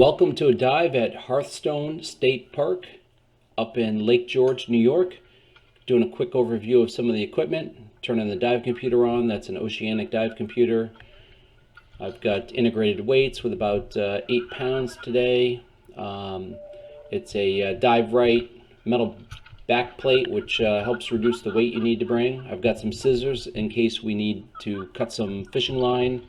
Welcome to a dive at Hearthstone State Park up in Lake George, New York. Doing a quick overview of some of the equipment. Turning the dive computer on. That's an oceanic dive computer. I've got integrated weights with about 8 pounds today. It's a dive right metal back plate, which helps reduce the weight you need to bring. I've got some scissors in case we need to cut some fishing line.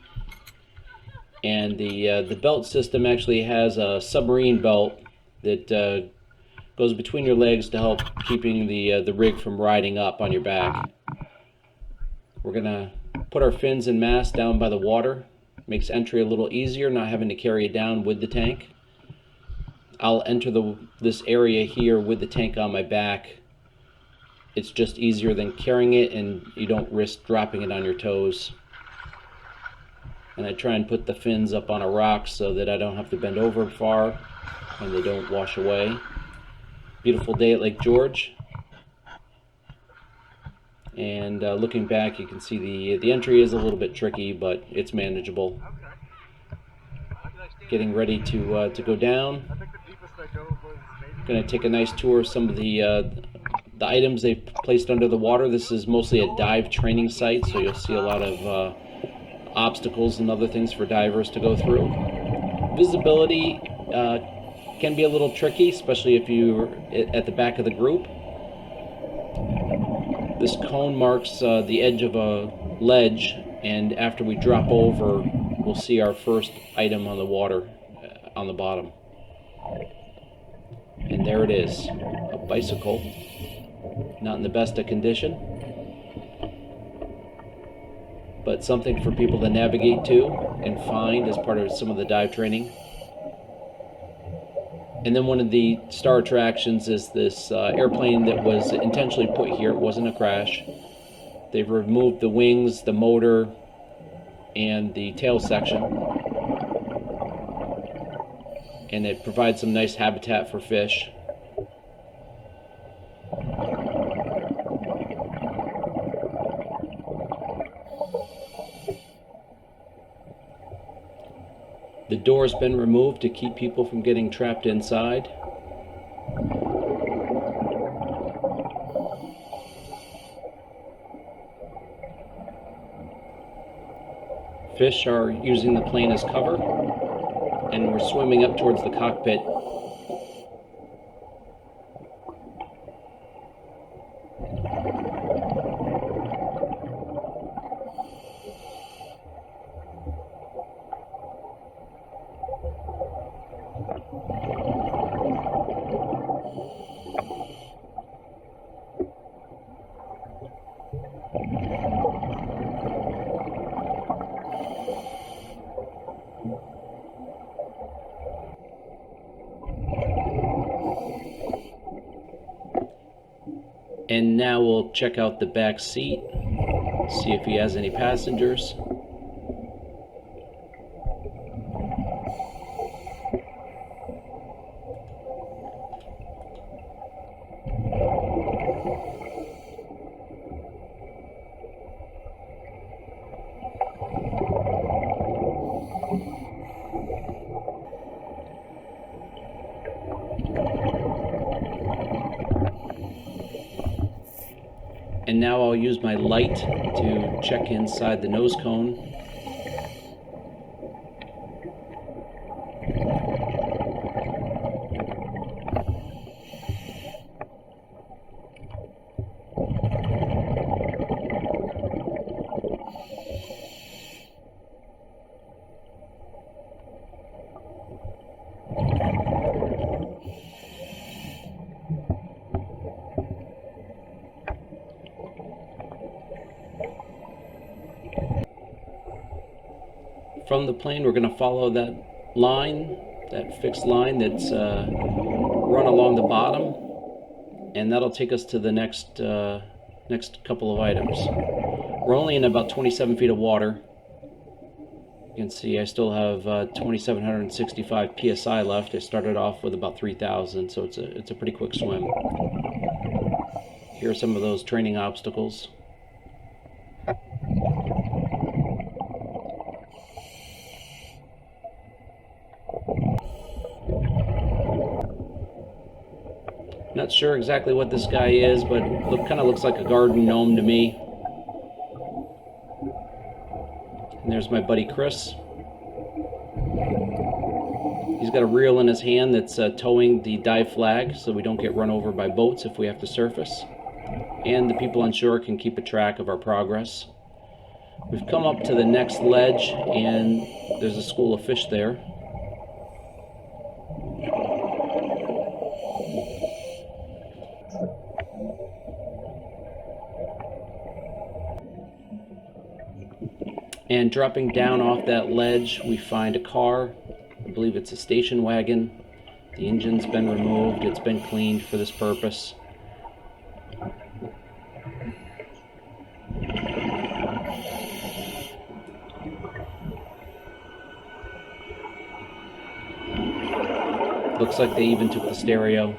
And the belt system actually has a submarine belt that goes between your legs to help keeping the rig from riding up on your back. We're gonna put our fins and mast down by the water. Makes entry a little easier, not having to carry it down with the tank. I'll enter this area here with the tank on my back. It's just easier than carrying it, and you don't risk dropping it on your toes. And I try and put the fins up on a rock so that I don't have to bend over far and they don't wash away. Beautiful day at Lake George. And looking back, you can see the entry is a little bit tricky, but it's manageable. Getting ready to go down. Going to take a nice tour of some of the items they've placed under the water. This is mostly a dive training site, so you'll see a lot of obstacles and other things for divers to go through. Visibility can be a little tricky, especially if you're at the back of the group. This cone marks the edge of a ledge, and after we drop over, we'll see our first item on the water on the bottom. And there it is, a bicycle, not in the best of condition, but something for people to navigate to and find as part of some of the dive training. And then one of the star attractions is this airplane that was intentionally put here. It wasn't a crash. They've removed the wings, the motor, and the tail section. And it provides some nice habitat for fish. The door's been removed to keep people from getting trapped inside. Fish are using the plane as cover, and we're swimming up towards the cockpit. And now we'll check out the back seat, see if he has any passengers. And now I'll use my light to check inside the nose cone. From the plane, we're going to follow that line, that fixed line that's run along the bottom, and that'll take us to the next couple of items. We're only in about 27 feet of water. You can see I still have 2,765 psi left. I started off with about 3,000, so it's a pretty quick swim. Here are some of those training obstacles. Not sure exactly what this guy is, but kind of looks like a garden gnome to me. And there's my buddy Chris. He's got a reel in his hand that's towing the dive flag so we don't get run over by boats if we have to surface. And the people on shore can keep a track of our progress. We've come up to the next ledge and there's a school of fish there. And dropping down off that ledge, we find a car. I believe it's a station wagon. The engine's been removed. It's been cleaned for this purpose. Looks like they even took the stereo.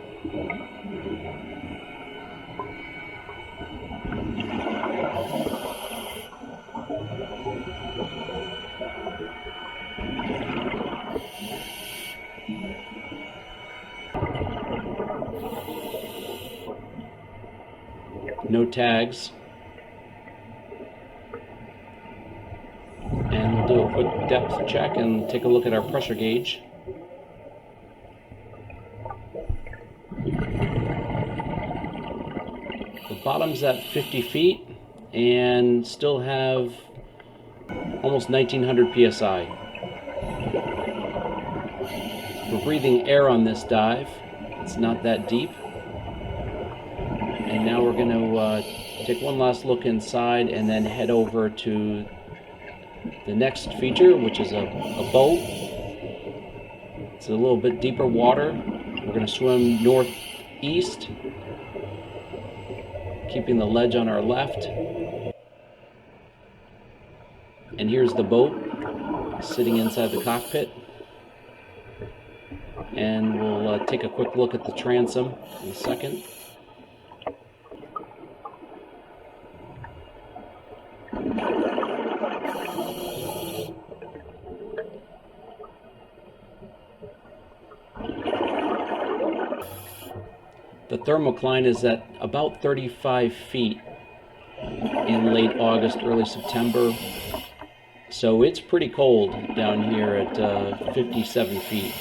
No tags. And we'll do a quick depth check and take a look at our pressure gauge. The bottom's at 50 feet and still have almost 1900 psi. We're breathing air on this dive. It's not that deep. And now we're going to take one last look inside and then head over to the next feature, which is a boat. It's a little bit deeper water. We're going to swim northeast, keeping the ledge on our left. And here's the boat sitting inside the cockpit. And we'll take a quick look at the transom in a second. The thermocline is at about 35 feet in late August, early September. So it's pretty cold down here at 57 feet.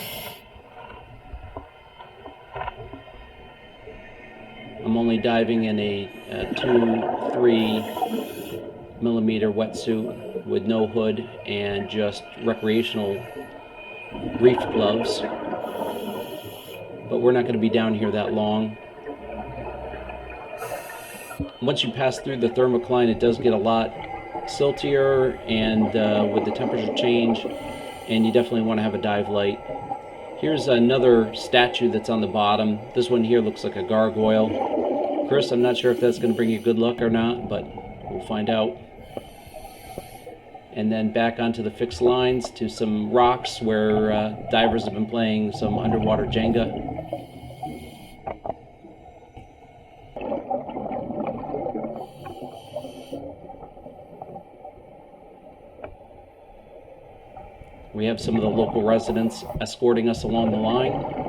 I'm only diving in a 2-3 millimeter wetsuit with no hood and just recreational reef gloves. But we're not going to be down here that long. Once you pass through the thermocline, it does get a lot siltier and with the temperature change, and you definitely want to have a dive light. Here's another statue that's on the bottom. This one here looks like a gargoyle. Chris, I'm not sure if that's going to bring you good luck or not, but we'll find out. And then back onto the fixed lines to some rocks where divers have been playing some underwater Jenga. We have some of the local residents escorting us along the line.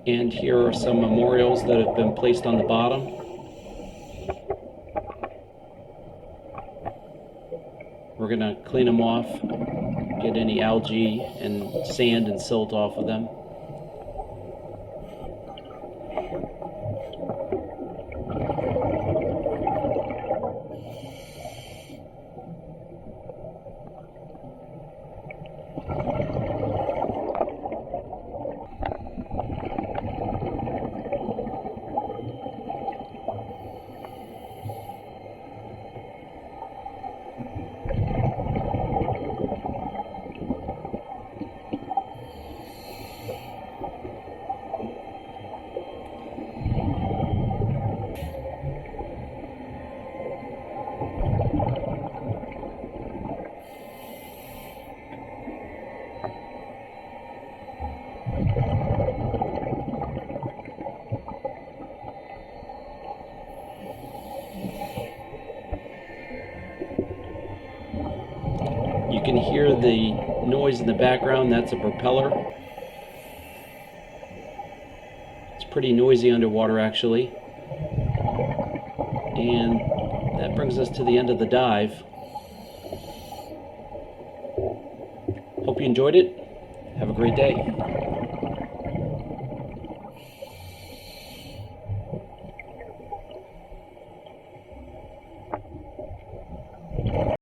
And here are some memorials that have been placed on the bottom. We're going to clean them off, get any algae and sand and silt off of them. You can hear the noise in the background. That's a propeller. It's pretty noisy underwater, actually. And that brings us to the end of the dive. Hope you enjoyed it. Have a great day.